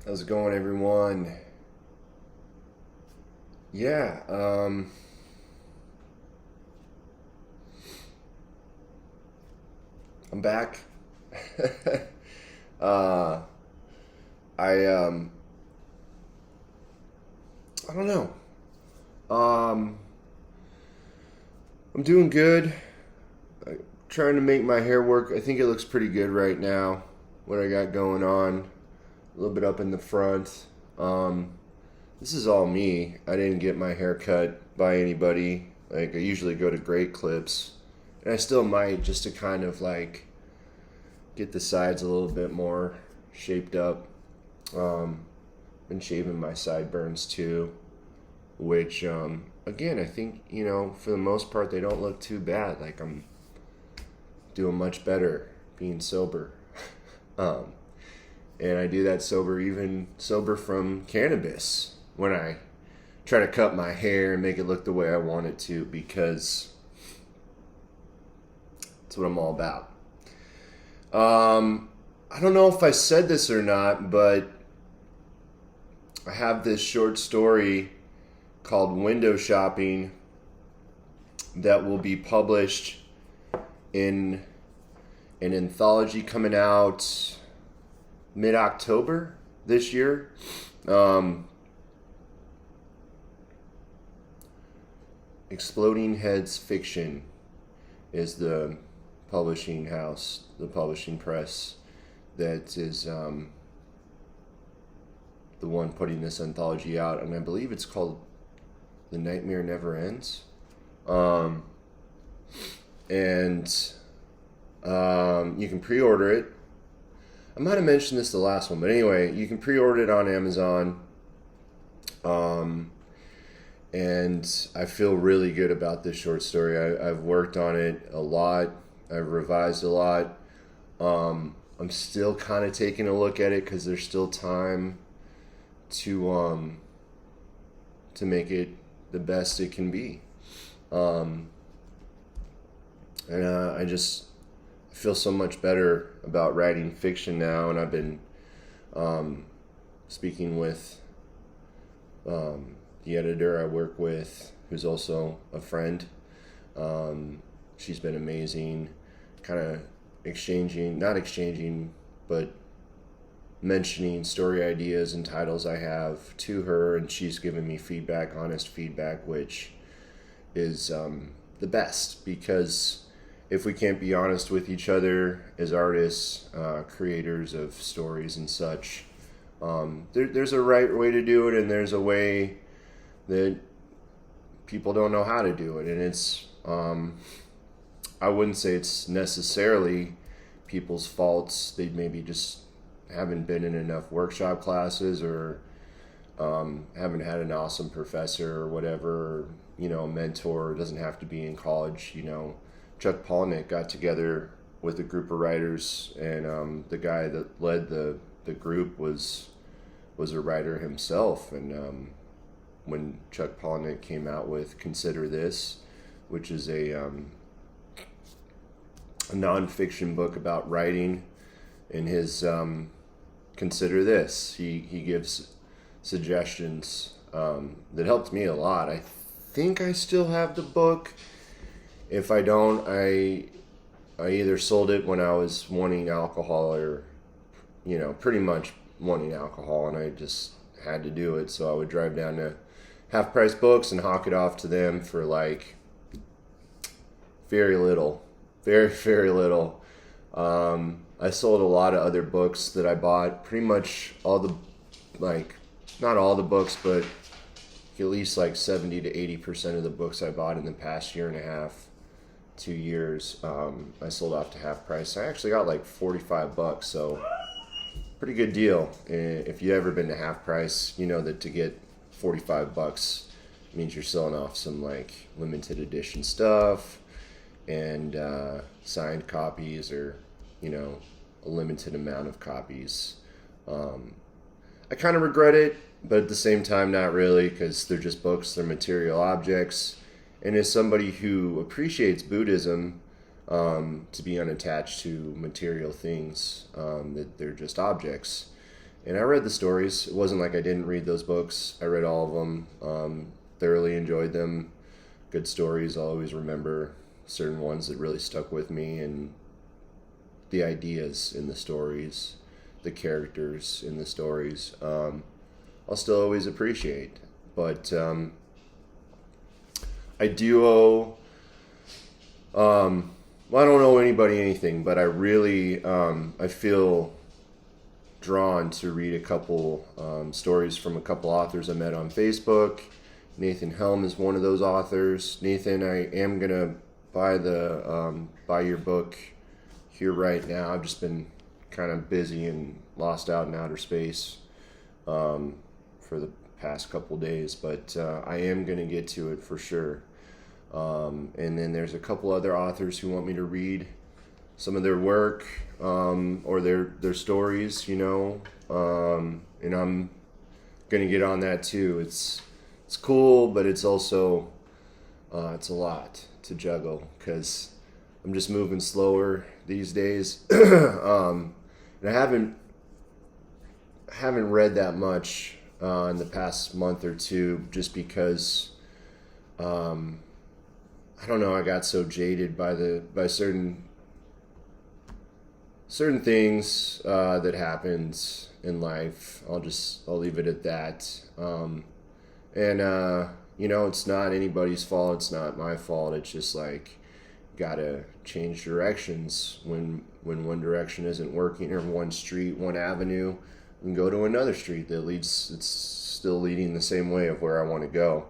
How's it going, everyone? Yeah, I'm back. uh, I I don't know. Um, I'm doing good. Trying to make my hair work. I think it looks pretty good right now. What I got going on, a little bit up in the front. Um, this is all me. I didn't get my hair cut by anybody. Like I usually go to Great Clips, and I still might just to kind of like get the sides a little bit more shaped up. Um, been shaving my sideburns too, which again I think for the most part they don't look too bad. Like I'm doing much better being sober, um, and I do that sober, even sober from cannabis when I try to cut my hair and make it look the way I want it to because that's what I'm all about. I don't know if I said this or not, but I have this short story called Window Shopping that will be published in an anthology coming out mid-October this year. Exploding Heads Fiction is the publishing house, the publishing press that is the one putting this anthology out, and I believe it's called The Nightmare Never Ends. Um, and you can pre-order it. I might have mentioned this the last one, but anyway, you can pre-order it on Amazon. And I feel really good about this short story. I've worked on it a lot. I've revised a lot. I'm still kind of taking a look at it because there's still time to make it the best it can be. And I just feel so much better about writing fiction now, and I've been speaking with the editor I work with, who's also a friend. She's been amazing, kind of not exchanging, but mentioning story ideas and titles I have to her, and she's given me feedback, honest feedback, which is the best because if we can't be honest with each other as artists, creators of stories and such, there's a right way to do it, and there's a way that people don't know how to do it, and it's I wouldn't say it's necessarily people's faults. They maybe just haven't been in enough workshop classes, or haven't had an awesome professor or whatever, a mentor. It doesn't have to be in college. Chuck Palahniuk got together with a group of writers, and the guy that led the group was a writer himself. And when Chuck Palahniuk came out with Consider This, which is a nonfiction book about writing, in his Consider This, he gives suggestions that helped me a lot. I think I still have the book. If I don't, I either sold it when I was wanting alcohol, or pretty much wanting alcohol, and I just had to do it. So I would drive down to Half Price Books and hawk it off to them for like very little, very very little. I sold a lot of other books that I bought. Pretty much all the, like, not all the books, but at least like 70 to 80% of the books I bought in the past year and a half, 2 years, I sold off to Half Price. I actually got like $45, so pretty good deal. If you ever been to Half Price, you know that to get $45 means you're selling off some like limited edition stuff and signed copies, or a limited amount of copies. I kind of regret it, but at the same time, not really, because they're just books, they're material objects. And as somebody who appreciates Buddhism, to be unattached to material things, that they're just objects. And I read the stories. It wasn't like I didn't read those books. I read all of them. Thoroughly enjoyed them. Good stories. I'll always remember certain ones that really stuck with me, and the ideas in the stories, the characters in the stories, I'll still always appreciate. But I do owe, well, I don't owe anybody anything, but I really, I feel drawn to read a couple stories from a couple authors I met on Facebook. Nathan Helm is one of those authors. Nathan, I am gonna buy your book here right now. I've just been kind of busy and lost out in outer space for the past couple days, but I am gonna get to it for sure. And then there's a couple other authors who want me to read some of their work or their stories, and I'm gonna get on that too. It's cool, but it's also it's a lot to juggle because I'm just moving slower these days, and I haven't read that much in the past month or two, just because I don't know. I got so jaded by certain things that happened in life. I'll leave it at that. It's not anybody's fault. It's not my fault. It's just like, gotta change directions when one direction isn't working, or one street, one avenue, and go to another street that leads. It's still leading the same way of where I want to go.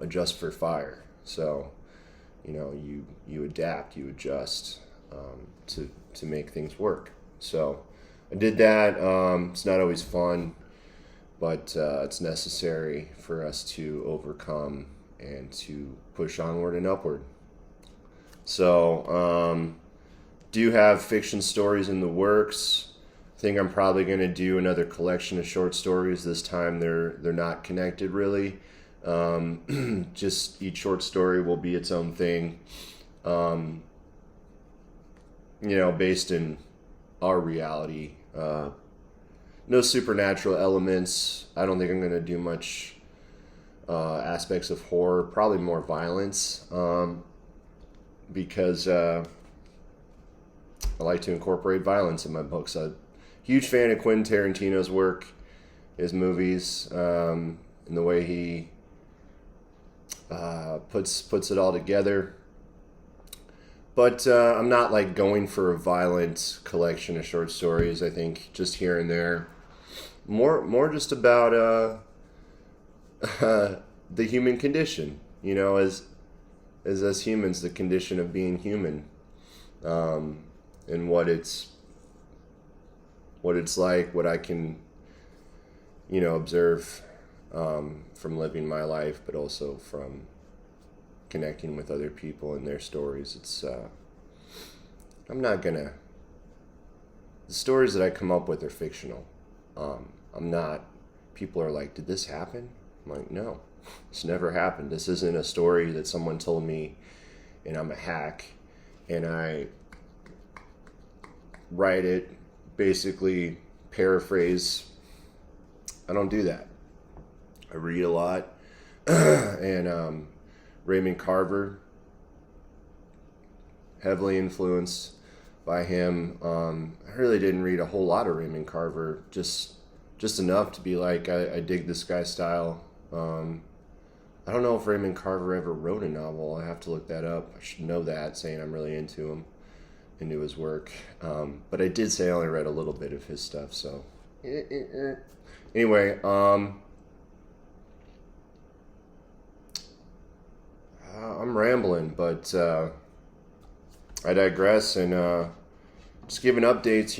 Adjust for fire. So, you adapt, you adjust to make things work. So I did that. It's not always fun, but it's necessary for us to overcome and to push onward and upward. So, do have fiction stories in the works. I think I'm probably going to do another collection of short stories. This time they're not connected really. Just each short story will be its own thing, based in our reality. No supernatural elements. I don't think I'm going to do much aspects of horror, probably more violence, because I like to incorporate violence in my books. I'm a huge fan of Quentin Tarantino's work, his movies, and the way he puts it all together. But I'm not like going for a violent collection of short stories. I think just here and there, more just about the human condition. As us humans, the condition of being human, and what it's like, what I can observe from living my life, but also from connecting with other people and their stories. It's the stories that I come up with are fictional. People are like, did this happen? I'm like, no, it's never happened. This isn't a story that someone told me and I'm a hack and I write it, basically paraphrase. I don't do that. I read a lot. And Raymond Carver, heavily influenced by him. I really didn't read a whole lot of Raymond Carver, just enough to be like, I dig this guy's style. I don't know if Raymond Carver ever wrote a novel. I have to look that up. I should know that, saying I'm really into him, into his work. But I did say I only read a little bit of his stuff, so. Anyway, I'm rambling, but I digress, and just giving updates,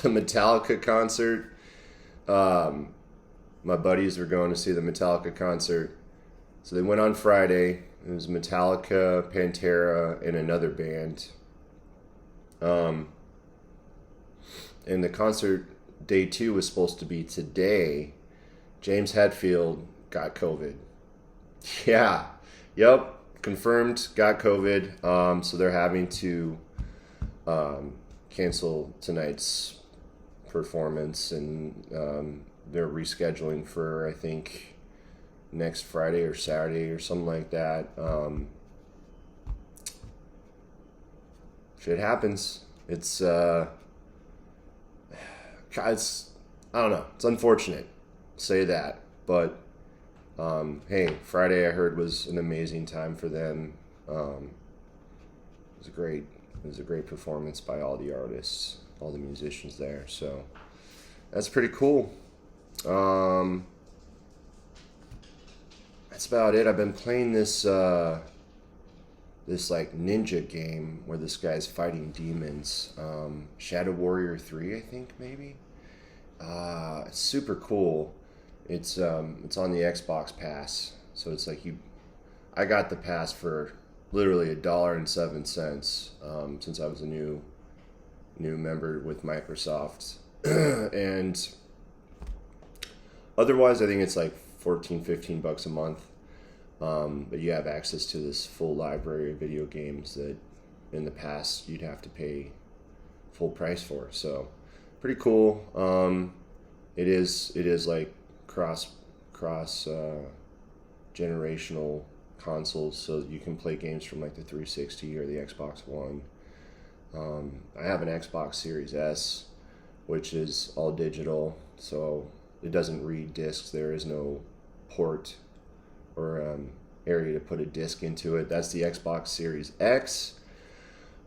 the Metallica concert. My buddies were going to see the Metallica concert, so they went on Friday. It was Metallica, Pantera, and another band. And the concert, day 2, was supposed to be today. James Hetfield got COVID. Yeah. Yep. Confirmed got COVID. So they're having to cancel tonight's performance, and they're rescheduling for, I think, next Friday or Saturday or something like that. Shit happens. It's I don't know. It's unfortunate, say that, but hey, Friday I heard was an amazing time for them. It was a great performance by all the artists, all the musicians there. So that's pretty cool. That's about it. I've been playing this this like ninja game where this guy's fighting demons. Shadow Warrior 3, I think, maybe. It's super cool. It's on the Xbox Pass, so it's like I got the pass for literally $1.07 since I was a new member with Microsoft, and otherwise I think it's like $14-15 a month. But you have access to this full library of video games that in the past you'd have to pay full price for. So pretty cool. It is like cross generational consoles, so you can play games from like the 360 or the Xbox One. I have an Xbox Series S, which is all digital, so it doesn't read discs. There is no port or area to put a disc into it. That's the Xbox Series X,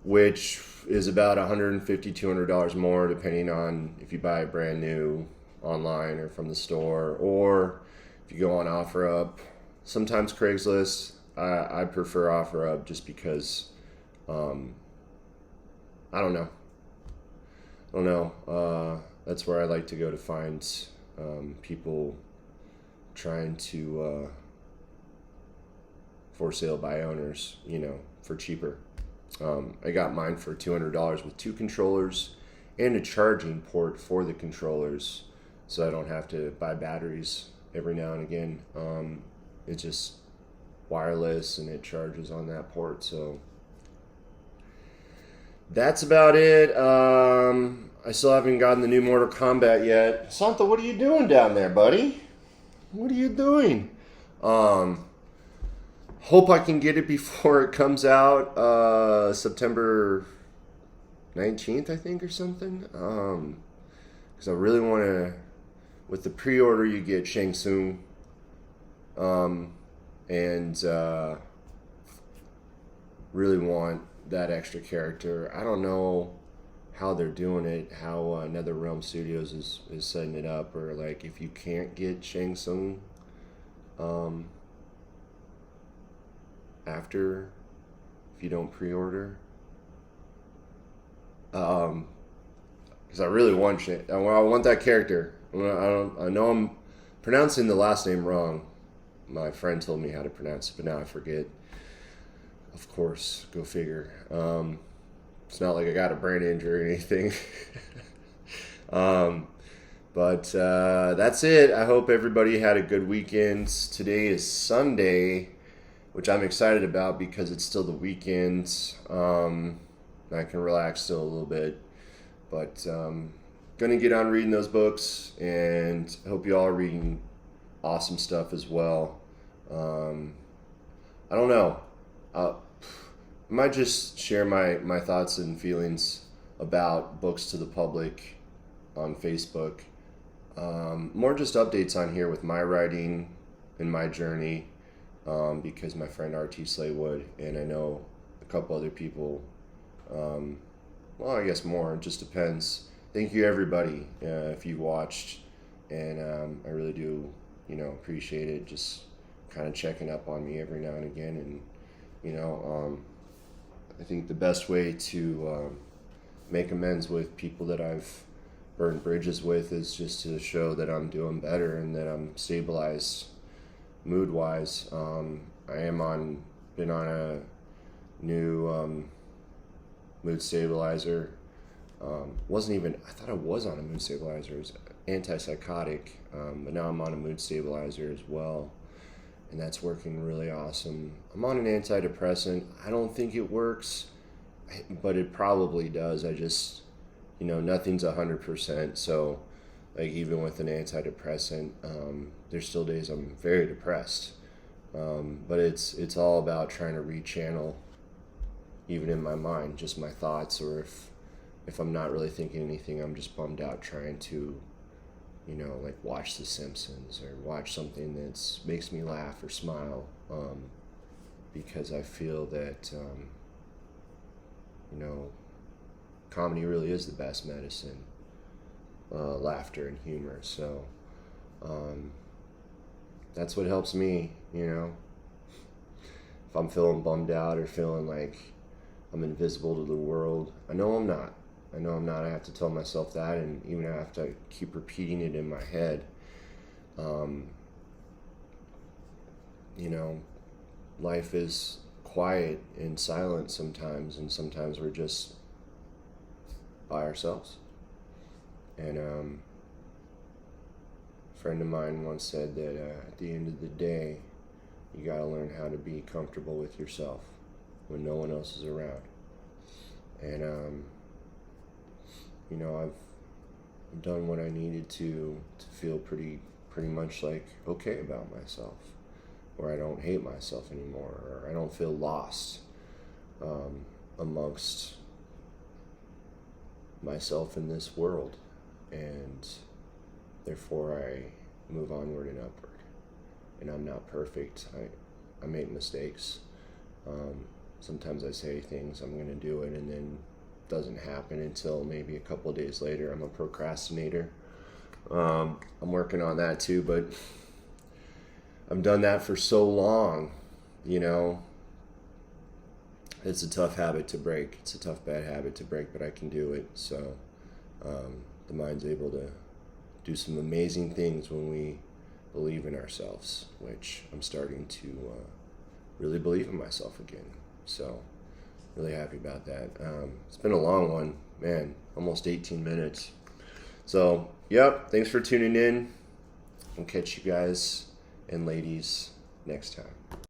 which is about $150-200 more, depending on if you buy it brand new online or from the store, or if you go on OfferUp. Sometimes Craigslist. I prefer OfferUp just because I don't know. That's where I like to go to find people trying to for sale by owners, for cheaper. I got mine for $200 with 2 controllers and a charging port for the controllers, so I don't have to buy batteries every now and again. It's just wireless and it charges on that port. So that's about it. I still haven't gotten the new Mortal Kombat yet. Santa, what are you doing down there, buddy? What are you doing? Hope I can get it before it comes out September 19th, I think, or something. Because I really want to. With the pre-order, you get Shang Tsung. And really want that extra character. I don't know how they're doing it, how NetherRealm Studios is setting it up, or like if you can't get Shang Tsung after, if you don't pre-order. Because I really want I want that character. I know I'm pronouncing the last name wrong. My friend told me how to pronounce it, but now I forget. Of course, go figure. It's not like I got a brain injury or anything. But that's it. I hope everybody had a good weekend. Today is Sunday, which I'm excited about because it's still the weekend. I can relax still a little bit. But gonna get on reading those books, and hope you all are reading awesome stuff as well. I don't know. I might just share my thoughts and feelings about books to the public on Facebook. More just updates on here with my writing and my journey, because my friend R.T. Slaywood, and I know a couple other people, well, I guess more, it just depends. Thank you, everybody, if you watched, and I really do appreciate it, just kind of checking up on me every now and again. And I think the best way to make amends with people that I've burned bridges with is just to show that I'm doing better and that I'm stabilized mood wise. I am been on a new mood stabilizer. I thought I was on a mood stabilizer. It was antipsychotic, but now I'm on a mood stabilizer as well, and that's working really awesome. I'm on an antidepressant. I don't think it works. I but it probably does. I just, nothing's 100%. So, like, even with an antidepressant, there's still days I'm very depressed. But it's all about trying to rechannel, even in my mind, just my thoughts, or if I'm not really thinking anything, I'm just bummed out trying to, like watch The Simpsons or watch something that makes me laugh or smile, because I feel that, comedy really is the best medicine, laughter and humor. So that's what helps me, If I'm feeling bummed out or feeling like I'm invisible to the world, I know I'm not. I have to tell myself that, and even I have to keep repeating it in my head. Life is quiet and silent sometimes, and sometimes we're just by ourselves. And a friend of mine once said that at the end of the day, you gotta learn how to be comfortable with yourself when no one else is around. And I've done what I needed to feel pretty much like okay about myself, or I don't hate myself anymore, or I don't feel lost amongst myself in this world, and therefore I move onward and upward. And I'm not perfect. I make mistakes. Sometimes I say things, I'm going to do it, and then it doesn't happen until maybe a couple of days later. I'm a procrastinator. I'm working on that too, but I've done that for so long, It's a tough habit to break. It's a tough, bad habit to break, but I can do it. So the mind's able to do some amazing things when we believe in ourselves, which I'm starting to really believe in myself again. So really happy about that. It's been a long one, man, almost 18 minutes. So, yep, thanks for tuning in. I'll catch you guys and ladies next time.